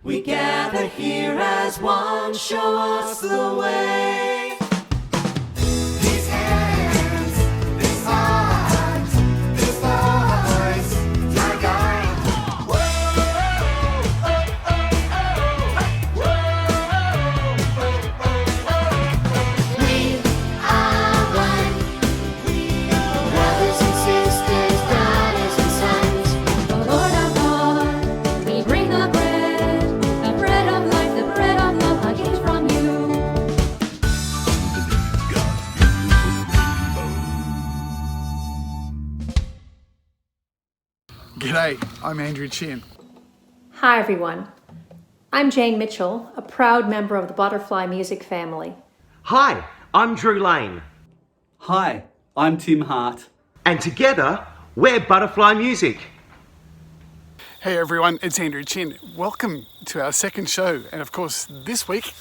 We gather here as one, show us the way. These hands, this heart, this voice, my guide. Whoa, oh, oh, oh, whoa. We are one. We are brothers and sisters, daughters and sons. O Lord our God, we bring the bread of life, the bread of love, a gift from you. G'day, I'm Andrew Chinn. Hi everyone, I'm Jane Mitchell, a proud member of the Butterfly music family. Hi, I'm Drew Lane. Hi, I'm Tim Hart. And together, we're Butterfly Music. Hey everyone, it's Andrew Chinn. Welcome to our second show. And of course, this week,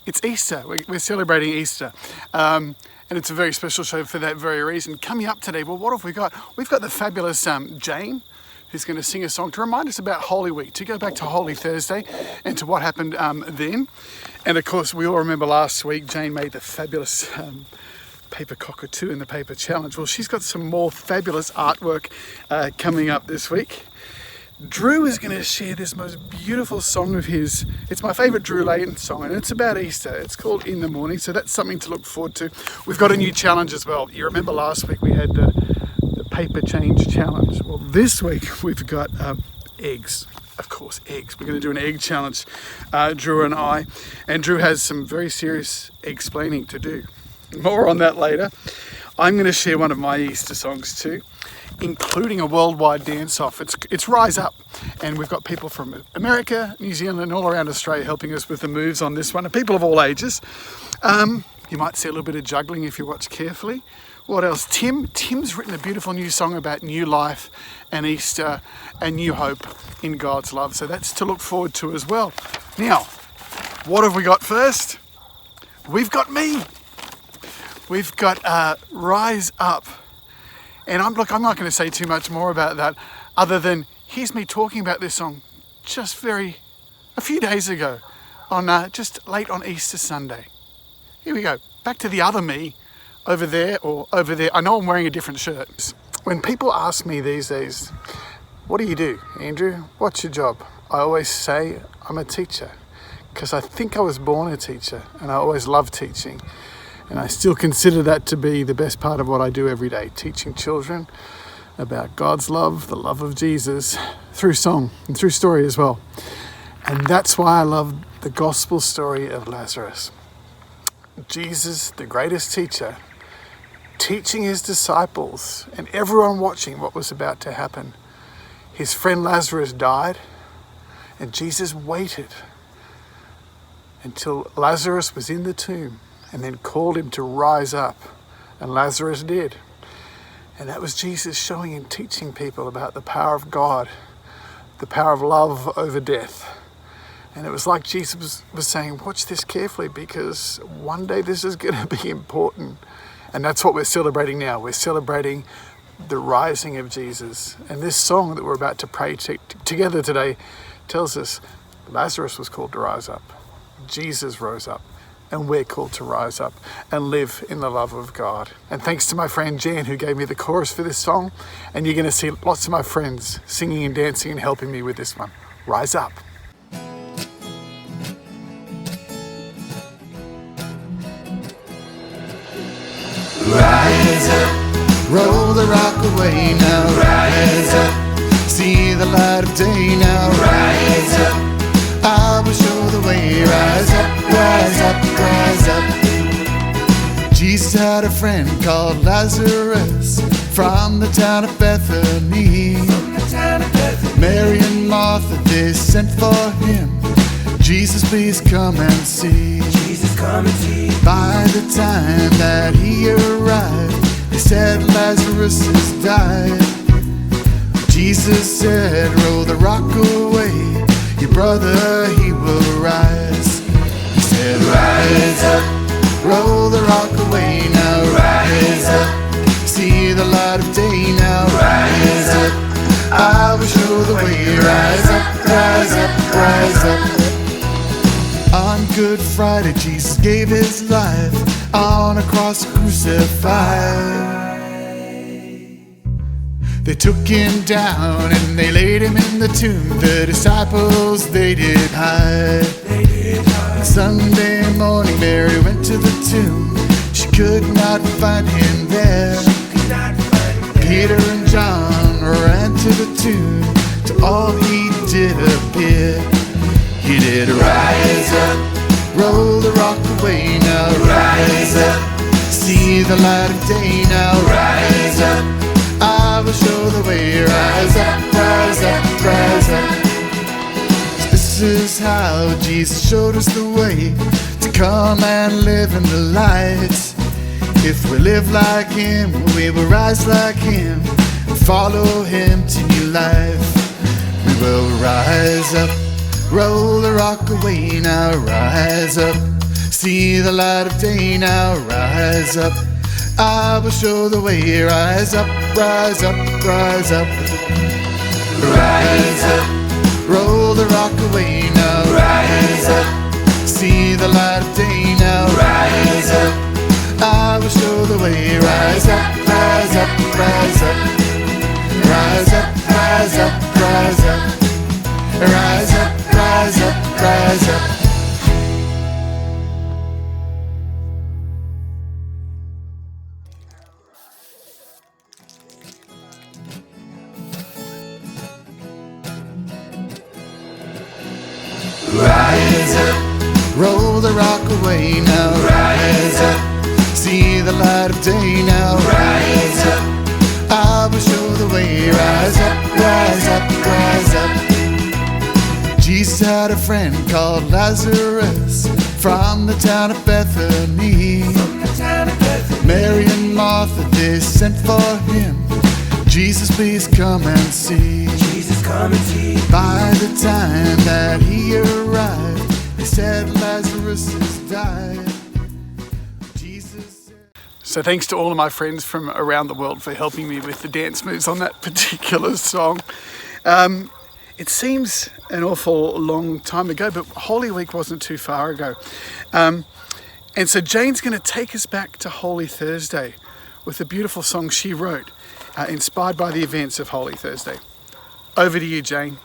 it's Easter. We're celebrating Easter. And it's a very special show for that very reason. Coming up today, well, what have we got? We've got the fabulous Jane, who's going to sing a song to remind us about Holy Week, to go back to Holy Thursday and to what happened then. And of course, we all remember last week, Jane made the fabulous paper cockatoo in the paper challenge. Well, she's got some more fabulous artwork coming up this week. Drew is going to share this most beautiful song of his. It's my favourite Drew Lane song, and it's about Easter. It's called In the Morning, so that's something to look forward to. We've got a new challenge as well. You remember last week we had the paper change challenge. Well, this week we've got eggs. Of course, eggs. We're going to do an egg challenge, Drew and I. And Drew has some very serious egg-splaining to do. More on that later. I'm going to share one of my Easter songs too, including a worldwide dance-off. It's Rise Up, and we've got people from America, New Zealand, and all around Australia helping us with the moves on this one, and people of all ages. You might see a little bit of juggling if you watch carefully. What else? Tim's written a beautiful new song about new life and Easter and new hope in God's love, so that's to look forward to as well. Now, what have we got first? We've got me. We've got Rise Up. And I'm not going to say too much more about that other than here's me talking about this song just a few days ago on just late on Easter Sunday. Here we go. Back to the other me over there or over there. I know I'm wearing a different shirt. When people ask me these days, what do you do, Andrew? What's your job? I always say I'm a teacher because I think I was born a teacher and I always loved teaching. And I still consider that to be the best part of what I do every day, teaching children about God's love, the love of Jesus, through song and through story as well. And that's why I love the gospel story of Lazarus. Jesus, the greatest teacher, teaching his disciples and everyone watching what was about to happen. His friend Lazarus died, and Jesus waited until Lazarus was in the tomb, and then called him to rise up, and Lazarus did. And that was Jesus showing and teaching people about the power of God, the power of love over death. And it was like Jesus was saying, watch this carefully because one day this is going to be important. And that's what we're celebrating now. We're celebrating the rising of Jesus. And this song that we're about to pray together today tells us Lazarus was called to rise up. Jesus rose up. And we're called to rise up and live in the love of God. And thanks to my friend Jan who gave me the chorus for this song. And you're going to see lots of my friends singing and dancing and helping me with this one. Rise up. Rise up, roll the rock away now. Rise up, see the light of day now. Rise up, I will show the way. Rise up, rise up, rise up. Jesus had a friend called Lazarus from the town of Bethany. Mary and Martha, they sent for him. Jesus, please come and see. Jesus, come and see. By the time that he arrived, they said Lazarus has died. Jesus said, roll the rock away. Your brother, he will rise. He said, rise up, roll the rock away now. Rise up, see the light of day now. Rise up, I will show the way. Rise up, rise up, rise up. Good Friday, Jesus gave his life on a cross crucified. They took him down and they laid him in the tomb. The disciples, they did hide. Sunday morning, Mary went to the tomb. She could not find him there. Peter and John ran to the tomb. To all he did appear. He did rise up, roll the rock away now. Rise up, see the light of day now. Rise up, I will show the way. Rise up, rise up, rise up. This is how Jesus showed us the way to come and live in the light. If we live like him, we will rise like him and follow him to new life. We will rise up, roll the rock away now. Rise up, see the light of day now. Rise up, I will show the way. Rise up, rise up, rise up. Rise up, roll the rock away now. Rise up, see the light of day now. Rise up, I will show the way. Rise up, rise up, rise up. Rise up, rise up, rise up. Rise up, rise up, rise up. Rise up, roll the rock away now. Rise up, see the light of day now. Rise up, I will show the way. Rise up, rise up, rise up. Jesus had a friend called Lazarus from the town of Bethany. Mary and Martha, they sent for him. Jesus, please come and see. Jesus, come and see. By the time that he arrived, they said Lazarus has died. Jesus said... So thanks to all of my friends from around the world for helping me with the dance moves on that particular song. It seems an awful long time ago, but Holy Week wasn't too far ago. And so Jane's going to take us back to Holy Thursday with a beautiful song she wrote, inspired by the events of Holy Thursday. Over to you, Jane.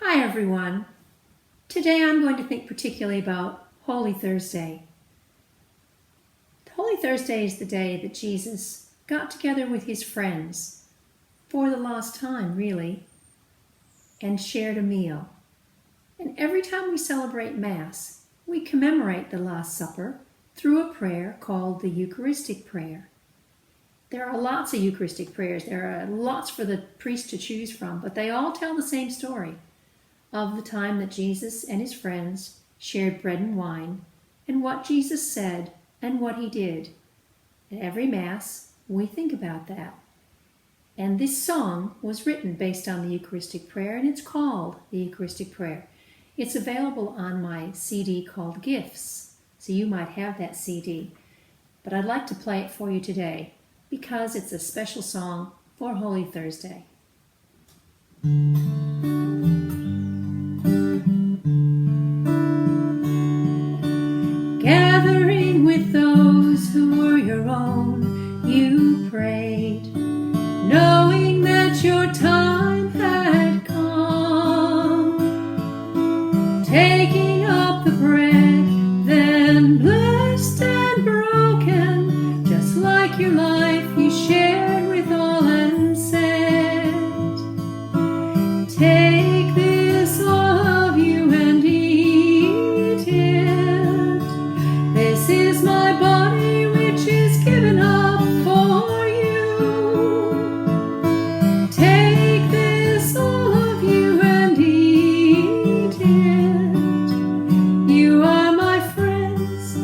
Hi everyone. Today I'm going to think particularly about Holy Thursday. Holy Thursday is the day that Jesus got together with his friends for the last time, really, and shared a meal. And every time we celebrate Mass, we commemorate the Last Supper through a prayer called the Eucharistic prayer. There are lots of Eucharistic prayers. There are lots for the priest to choose from, but they all tell the same story of the time that Jesus and his friends shared bread and wine, and what Jesus said and what he did. At every Mass, we think about that. And this song was written based on the Eucharistic prayer, and it's called the Eucharistic prayer. It's available on my CD called Gifts, so you might have that CD. But I'd like to play it for you today because it's a special song for Holy Thursday. Gathering with those who were your own, you prayed, knowing that your time had come. Taking up the bread, then blessed and broken, just like your life you shared with all and said, take this, all of you, and eat it. This is my body which is given up for you. Take this, all of you, and eat it. You are my friends,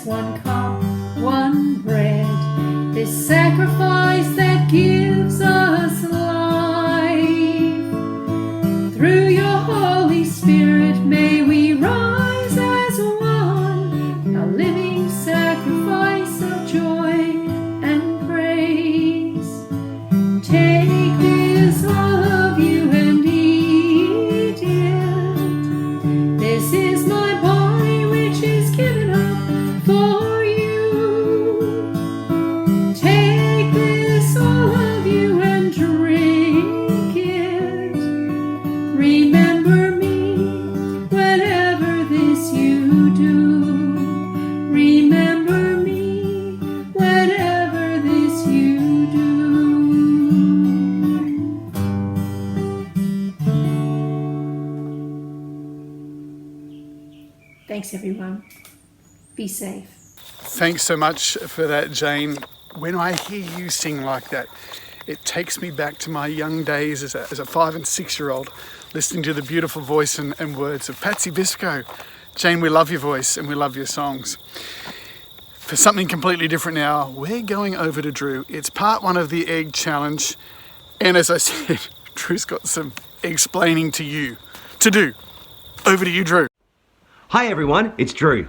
just one cup, one bread, this sacrifice that gives us life. Through your Holy Spirit may we rise as one, a living sacrifice of joy and praise. Take this, all of you, and eat it. This is my body which is given up for you. Take this, all of you, and drink it. Remember me whatever this you do. Remember me whatever this you do. Thanks, everyone. Be safe. Thanks so much for that, Jane. When I hear you sing like that, it takes me back to my young days as a 5 and 6 year old, listening to the beautiful voice and words of Patsy Biscoe. Jane, we love your voice and we love your songs. For something completely different now, we're going over to Drew. It's part 1 of the egg challenge. And as I said, Drew's got some explaining to you to do. Over to you, Drew. Hi everyone, it's Drew.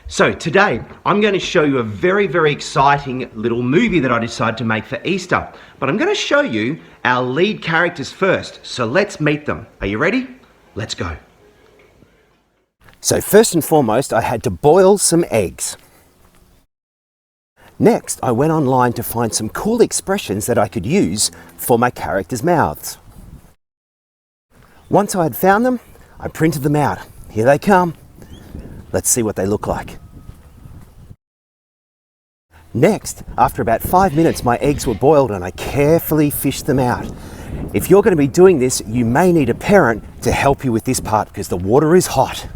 So today I'm going to show you a very, very exciting little movie that I decided to make for Easter. But I'm going to show you our lead characters first. So let's meet them. Are you ready? Let's go. So first and foremost, I had to boil some eggs. Next, I went online to find some cool expressions that I could use for my characters' mouths. Once I had found them, I printed them out. Here they come. Let's see what they look like. Next, after about 5 minutes, my eggs were boiled and I carefully fished them out. If you're going to be doing this, you may need a parent to help you with this part because the water is hot.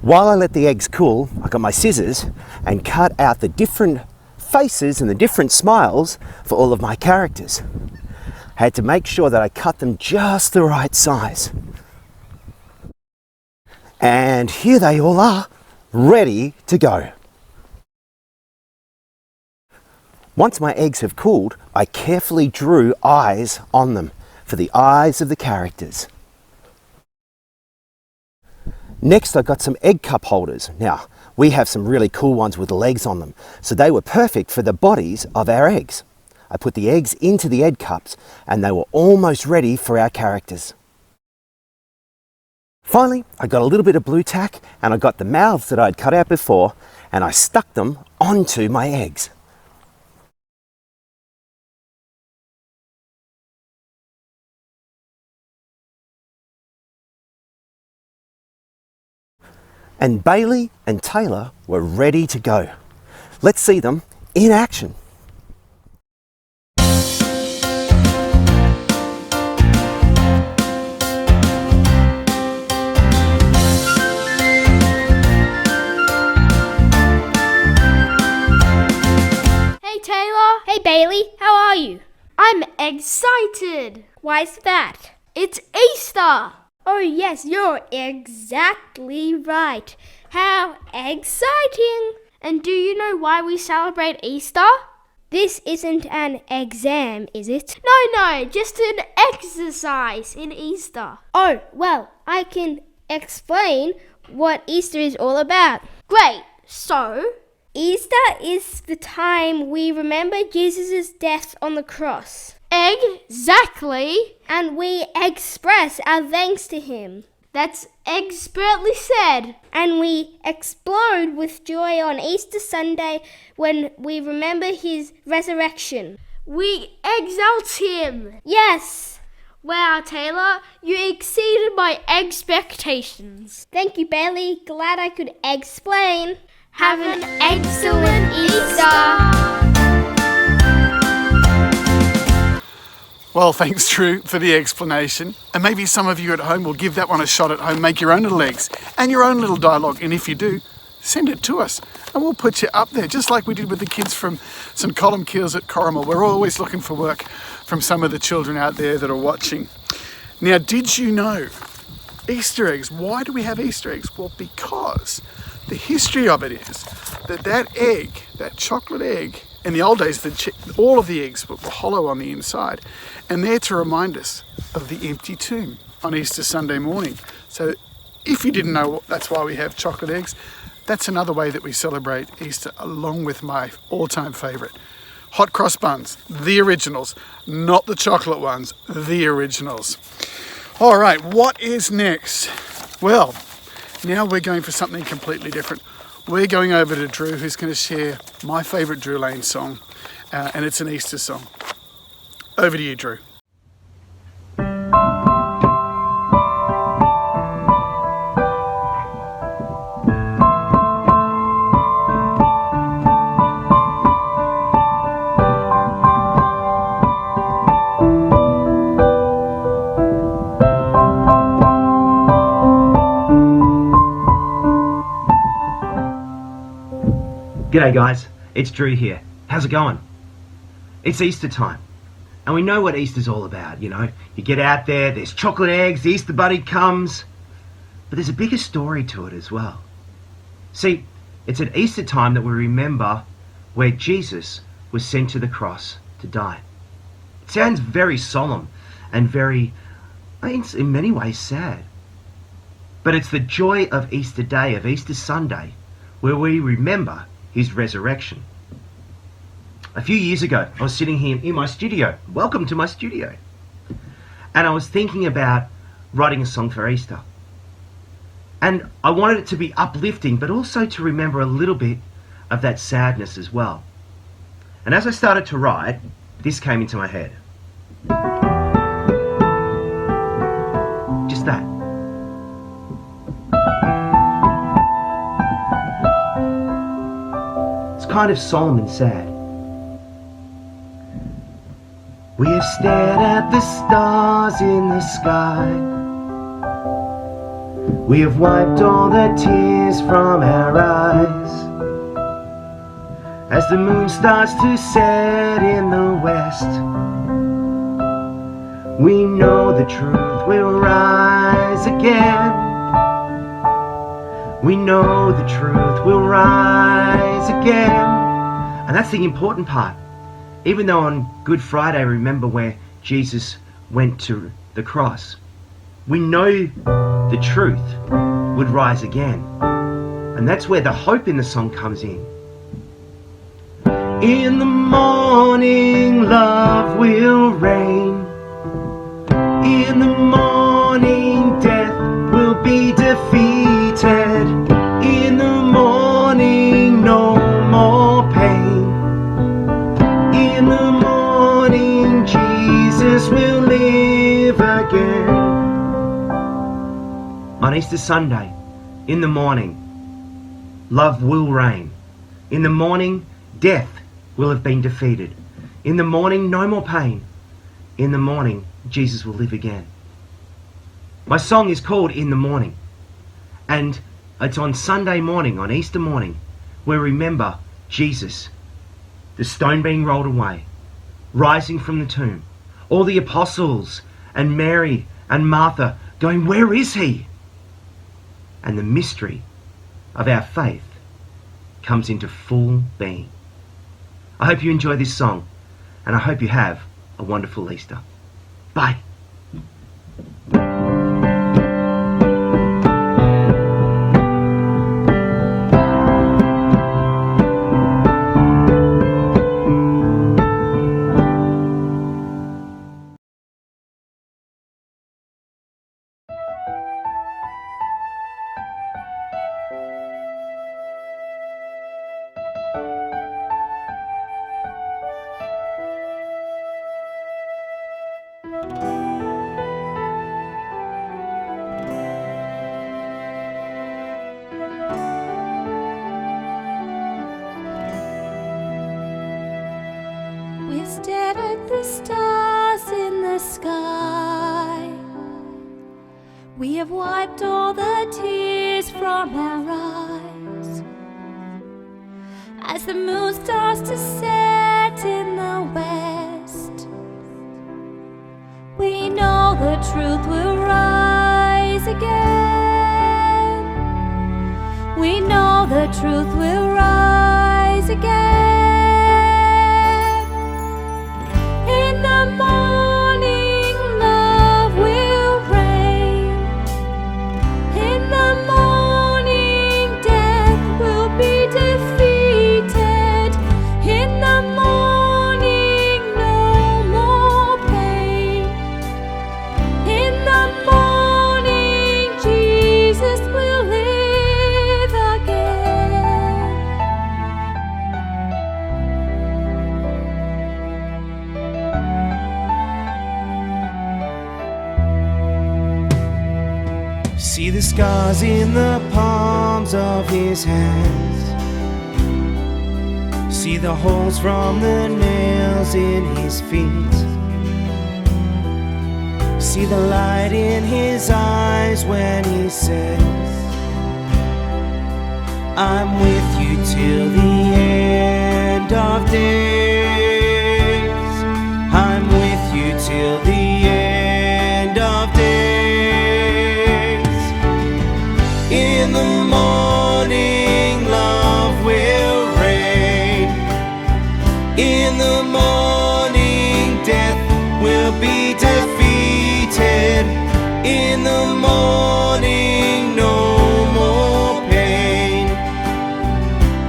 While I let the eggs cool, I got my scissors and cut out the different faces and the different smiles for all of my characters. I had to make sure that I cut them just the right size. And here they all are, ready to go. Once my eggs have cooled, I carefully drew eyes on them for the eyes of the characters. Next, I got some egg cup holders. Now, we have some really cool ones with legs on them, so they were perfect for the bodies of our eggs. I put the eggs into the egg cups and they were almost ready for our characters. Finally, I got a little bit of blue tack and I got the mouths that I'd cut out before and I stuck them onto my eggs. And Bailey and Taylor were ready to go. Let's see them in action. Hey Taylor! Hey Bailey, how are you? I'm excited! Why's that? It's Easter! Oh yes, you're exactly right. How exciting! And do you know why we celebrate Easter? This isn't an exam, is it? No, just an exercise in Easter. Oh, well, I can explain what Easter is all about. Great, so Easter is the time we remember Jesus' death on the cross. Exactly. And we express our thanks to him. That's expertly said. And we explode with joy on Easter Sunday when we remember his resurrection. We exalt him. Yes. Wow, Taylor, you exceeded my expectations. Thank you, Bailey. Glad I could explain. Have an excellent Easter. Well, thanks, Drew, for the explanation. And maybe some of you at home will give that one a shot at home, make your own little eggs and your own little dialogue. And if you do, send it to us and we'll put you up there, just like we did with the kids from St Columbkille's at Corrimal. We're always looking for work from some of the children out there that are watching. Now, did you know Easter eggs? Why do we have Easter eggs? Well, because the history of it is that egg, that chocolate egg, in the old days, all of the eggs were hollow on the inside, and they're to remind us of the empty tomb on Easter Sunday morning. So if you didn't know, that's why we have chocolate eggs. That's another way that we celebrate Easter, along with my all-time favourite, hot cross buns, the originals, not the chocolate ones, the originals. All right, what is next? Well, now we're going for something completely different. We're going over to Drew, who's going to share my favourite Drew Lane song, and it's an Easter song. Over to you, Drew. G'day guys, it's Drew here. How's it going? It's Easter time, and we know what Easter's all about, you know. You get out there, there's chocolate eggs, the Easter bunny comes, but there's a bigger story to it as well. See, it's at Easter time that we remember where Jesus was sent to the cross to die. It sounds very solemn and very, in many ways, sad. But it's the joy of Easter Day, of Easter Sunday, where we remember his resurrection. A few years ago, I was sitting here in my studio. Welcome to my studio. And I was thinking about writing a song for Easter. And I wanted it to be uplifting, but also to remember a little bit of that sadness as well. And as I started to write, this came into my head. Just that. Kind of solemn and sad. We have stared at the stars in the sky. We have wiped all the tears from our eyes. As the moon starts to set in the west, we know the truth will rise again. We know the truth will rise again. And that's the important part. Even though on Good Friday, remember where Jesus went to the cross, we know the truth would rise again. And that's where the hope in the song comes in. In the morning, love will reign. In the morning, death will be defeated. In the morning, no more pain. In the morning, Jesus will live again. On Easter Sunday, in the morning, love will reign. In the morning, death will have been defeated. In the morning, no more pain. In the morning, Jesus will live again. My song is called In the Morning, and it's on Sunday morning, on Easter morning, where we remember Jesus, the stone being rolled away, rising from the tomb, all the apostles and Mary and Martha going, where is he? And the mystery of our faith comes into full being. I hope you enjoy this song, and I hope you have a wonderful Easter. Bye. We've stared at the stars in the sky. We have wiped all the tears from our eyes. As the moon starts to set in the west, we know the truth will rise again. We know the truth will rise again. In the morning, love will reign. In the morning, death will be defeated. In the morning, no more pain. In the morning, Jesus will live again. See the scars in the palms of his hands. See the holes from the nails in his feet. See the light in his eyes when he says, I'm with you till the end of days. I'm with you till the end of days. In the morning, love will reign. In the morning, death will be defeated. In the morning, no more pain.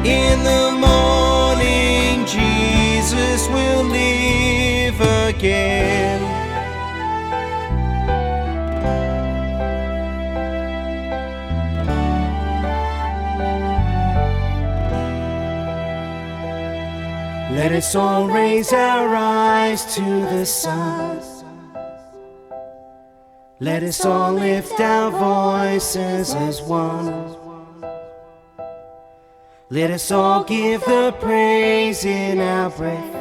In the morning, Jesus will live again. Let us all raise our eyes to the sun. Let us all lift our voices as one. Let us all give the praise in our breath.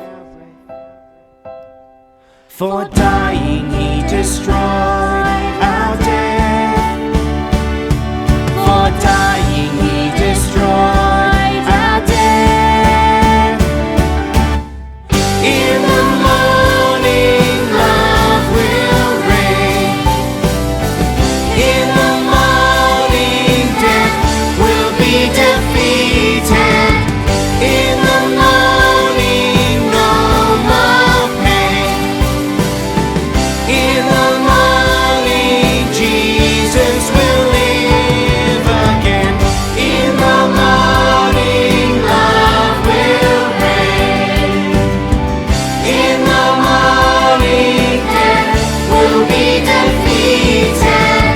For dying he destroyed our death. For dying he destroyed our death. In the morning, love will reign. In the morning, death will be defeated. In the morning, no more pain. In the morning, Jesus will live again. In the morning, love will reign. In the morning, death will be defeated.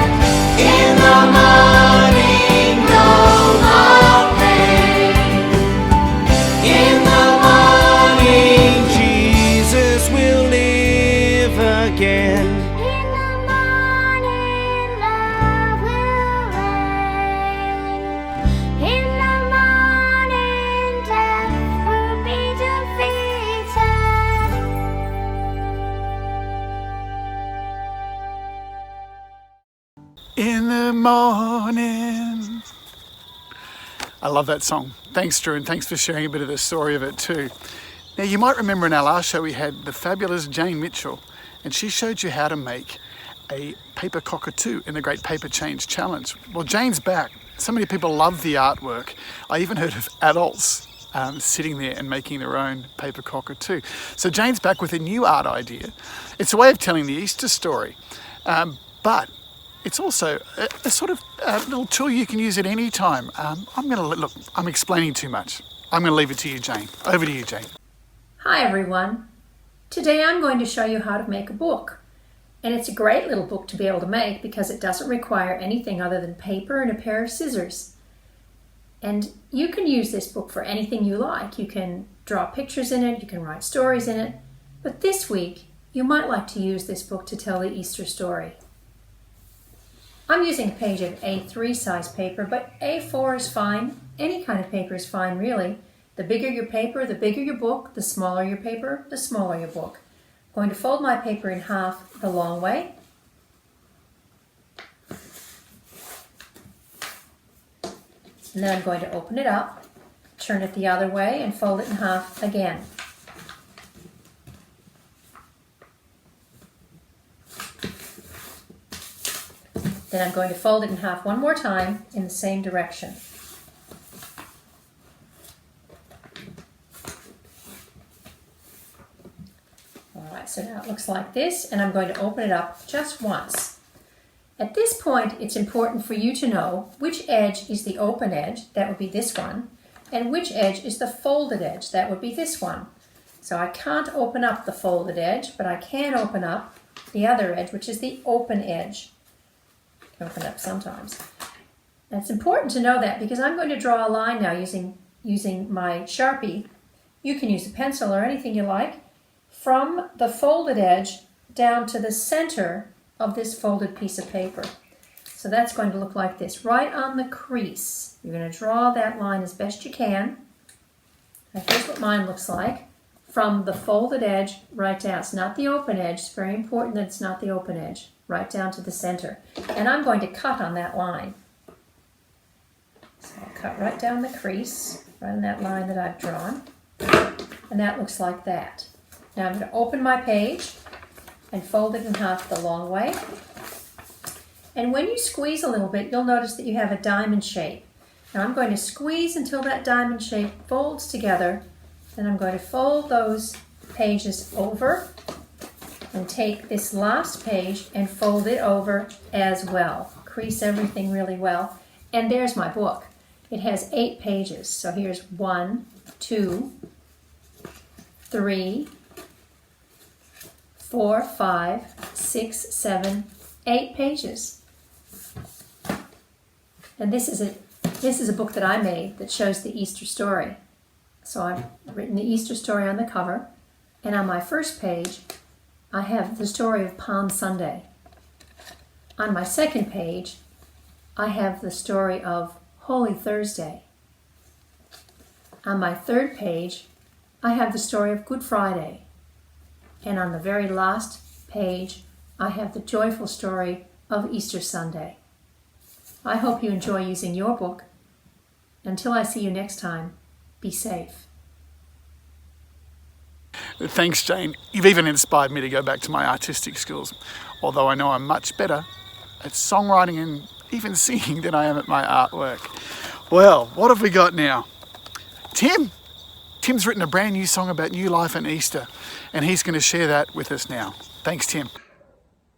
In the morning, no more pain. In the morning, Jesus will live again. In the morning, love will reign. In the morning, death will be defeated. In the morning. I love that song. Thanks, Drew, and thanks for sharing a bit of the story of it too. Now, you might remember in our last show we had the fabulous Jane Mitchell, and she showed you how to make a paper cockatoo in the Great Paper Change Challenge. Well, Jane's back. So many people love the artwork. I even heard of adults sitting there and making their own paper cockatoo. So Jane's back with a new art idea. It's a way of telling the Easter story, but it's also a sort of little tool you can use at any time. Look, I'm explaining too much. I'm going to leave it to you, Jane. Over to you, Jane. Hi everyone. Today I'm going to show you how to make a book. And it's a great little book to be able to make because it doesn't require anything other than paper and a pair of scissors. And you can use this book for anything you like. You can draw pictures in it, you can write stories in it. But this week, you might like to use this book to tell the Easter story. I'm using a page of A3 size paper, but A4 is fine. Any kind of paper is fine, really. The bigger your paper, the bigger your book. The smaller your paper, the smaller your book. I'm going to fold my paper in half the long way. And then I'm going to open it up, turn it the other way, and fold it in half again. Then I'm going to fold it in half one more time in the same direction. Alright, so now it looks like this, and I'm going to open it up just once. At this point, it's important for you to know which edge is the open edge, that would be this one, and which edge is the folded edge, that would be this one. So I can't open up the folded edge, but I can open up the other edge, which is the open edge. Open up sometimes. And it's important to know that because I'm going to draw a line now using my Sharpie. You can use a pencil or anything you like, from the folded edge down to the center of this folded piece of paper. So that's going to look like this, right on the crease. You're going to draw that line as best you can. And here's what mine looks like. From the folded edge right down. It's not the open edge. It's very important that it's not the open edge. Right down to the center. And I'm going to cut on that line. So I'll cut right down the crease, right on that line that I've drawn. And that looks like that. Now I'm going to open my page and fold it in half the long way. And when you squeeze a little bit, you'll notice that you have a diamond shape. Now I'm going to squeeze until that diamond shape folds together. Then I'm going to fold those pages over and take this last page and fold it over as well. Crease everything really well. And there's my book. It has 8 pages. So here's 1, 2, 3, 4, 5, 6, 7, 8 pages. And this is a book that I made that shows the Easter story. So I've written the Easter story on the cover, and on my first page I have the story of Palm Sunday. On my second page I have the story of Holy Thursday. On my third page I have the story of Good Friday. And on the very last page I have the joyful story of Easter Sunday. I hope you enjoy using your book. Until I see you next time, be safe. Thanks, Jane. You've even inspired me to go back to my artistic skills, although I know I'm much better at songwriting and even singing than I am at my artwork. Well, what have we got now? Tim! Tim's written a brand new song about new life and Easter, and he's going to share that with us now. Thanks, Tim.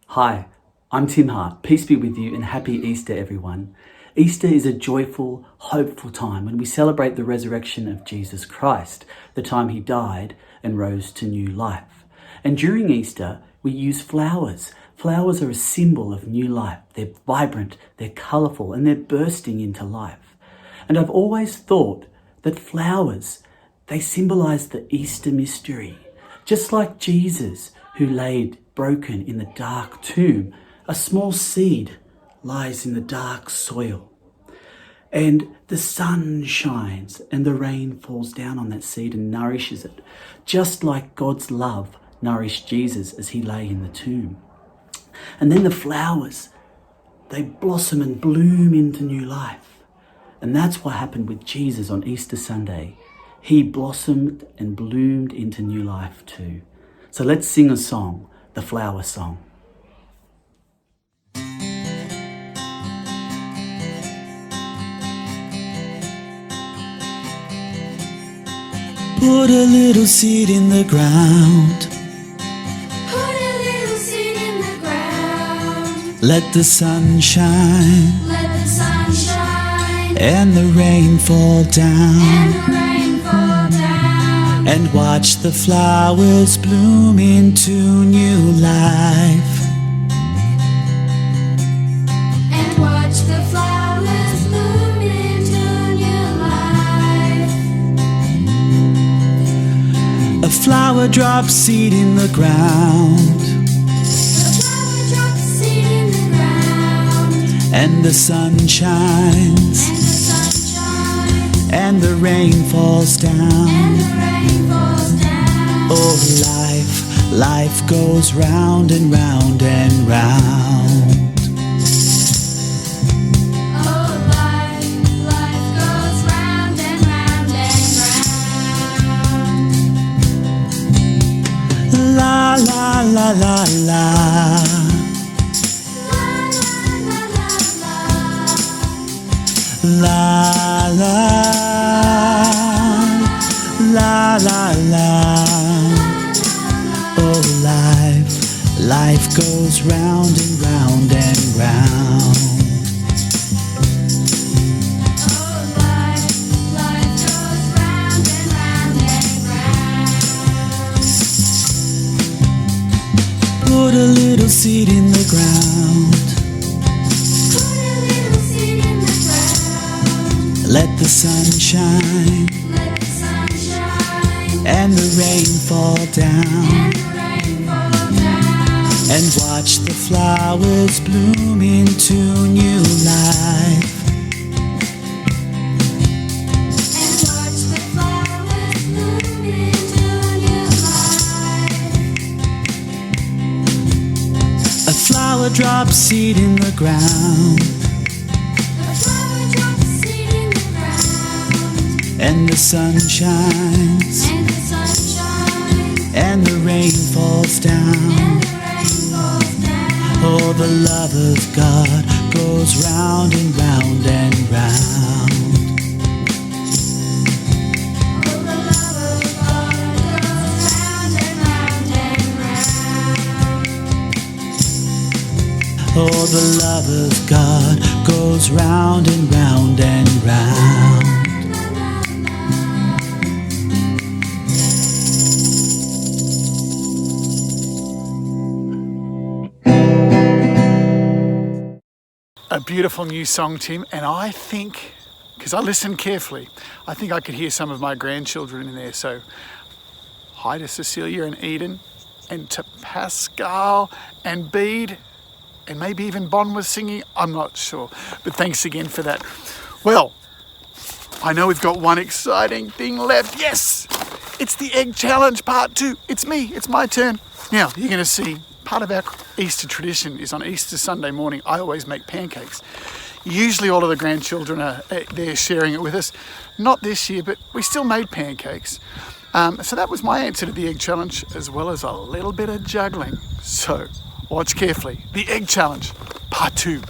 Hi, I'm Tim Hart. Peace be with you and happy Easter, everyone. Easter is a joyful, hopeful time when we celebrate the resurrection of Jesus Christ, the time he died and rose to new life. And during Easter, we use flowers. Flowers are a symbol of new life. They're vibrant, they're colourful, and they're bursting into life. And I've always thought that flowers, they symbolise the Easter mystery. Just like Jesus, who laid broken in the dark tomb, a small seed lies in the dark soil. And the sun shines and the rain falls down on that seed and nourishes it, just like God's love nourished Jesus as he lay in the tomb. And then the flowers, they blossom and bloom into new life. And that's what happened with Jesus on Easter Sunday. He blossomed and bloomed into new life too. So let's sing a song, the flower song. Put a little seed in the ground. Put a little seed in the ground. Let the sun shine. Let the sun shine. And the rain fall down. And the rain fall down. And watch the flowers bloom into new life. And watch the flowers bloom into new life. A flower drops seed in the ground. A flower drops seed in the ground. And the sun shines. And the sun shines. And the rain falls down. And the rain falls down. Oh, life goes round and round and round. Oh, life goes round and round and round. La la la la la. La la la la. La la la la. Oh, goes round and round and round. Put a little seed in the ground. Let the sun shine. And the rain fall down. And watch the flowers bloom into new life. A flower drops seed in the ground. And the sun shines. And the rain falls down. Oh, the love of God goes round and round and round. Oh, the love of God goes round and round and round. A beautiful new song, Tim, and I think, because I listened carefully, I think I could hear some of my grandchildren in there. So hi to Cecilia and Eden, and to Pascal and Bede, and maybe even Bon was singing, I'm not sure. But thanks again for that. Well, I know we've got one exciting thing left. Yes, it's the Egg Challenge Part 2. It's me, it's my turn. Now, you're going to see part of our Easter tradition is on Easter Sunday morning, I always make pancakes. Usually all of the grandchildren are there sharing it with us. Not this year, but we still made pancakes. So that was my answer to the Egg Challenge, as well as a little bit of juggling. So watch carefully. The Egg Challenge, Part 2.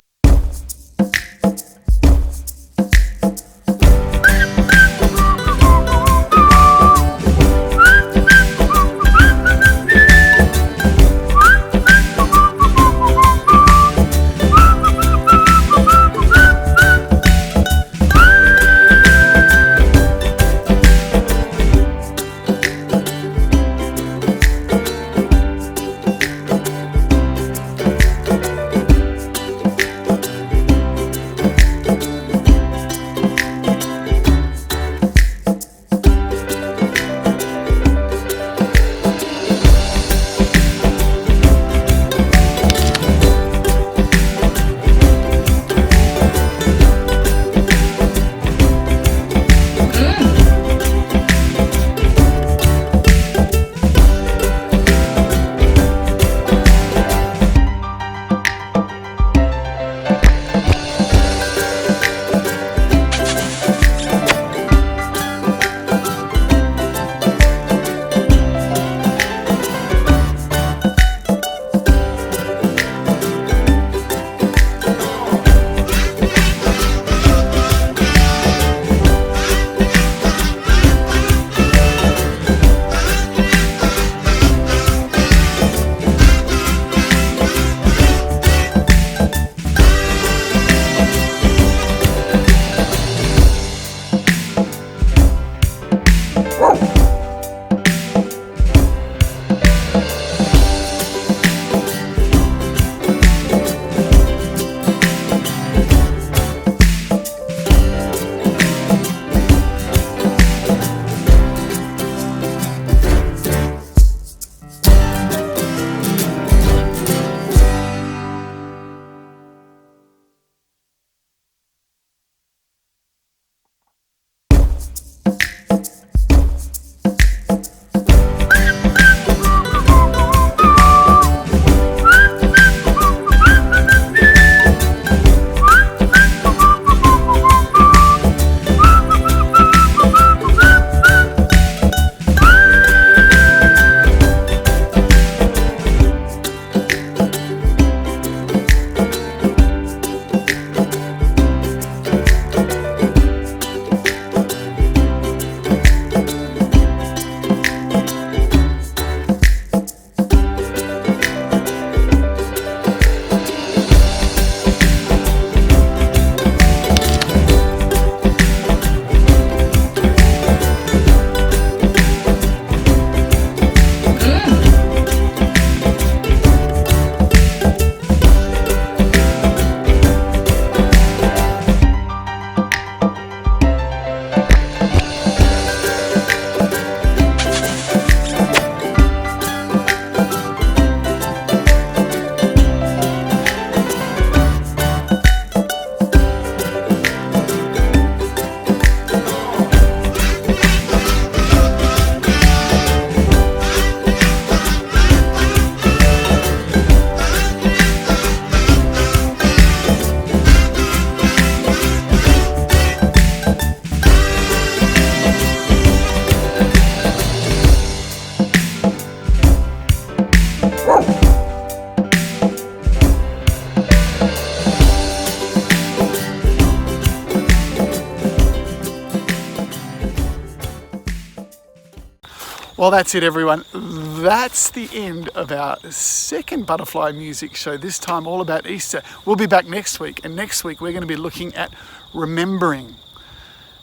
Well, that's it, everyone. That's the end of our second Butterfly Music Show, this time all about Easter. We'll be back next week, and next week we're going to be looking at remembering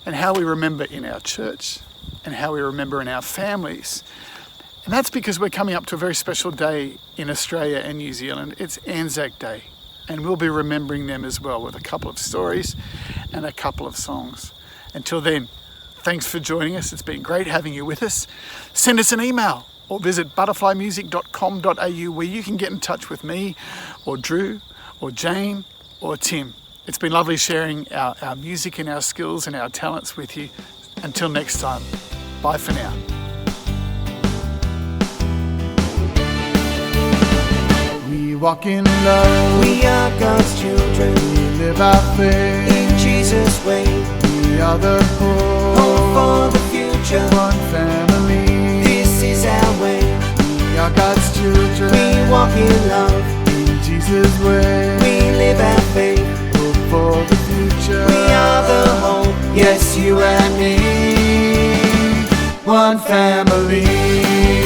and how we remember in our church and how we remember in our families. And that's because we're coming up to a very special day in Australia and New Zealand. It's Anzac Day, and we'll be remembering them as well with a couple of stories and a couple of songs. Until then, thanks for joining us. It's been great having you with us. Send us an email or visit butterflymusic.com.au where you can get in touch with me or Drew or Jane or Tim. It's been lovely sharing our music and our skills and our talents with you. Until next time, bye for now. We walk in love. We are God's children. We live our faith in Jesus' way. We are the Hope for the future. One family. This is our way. We are God's children. We walk in love in Jesus' way. We live our faith. Hope for the future. We are the hope. Yes, you and me. One family.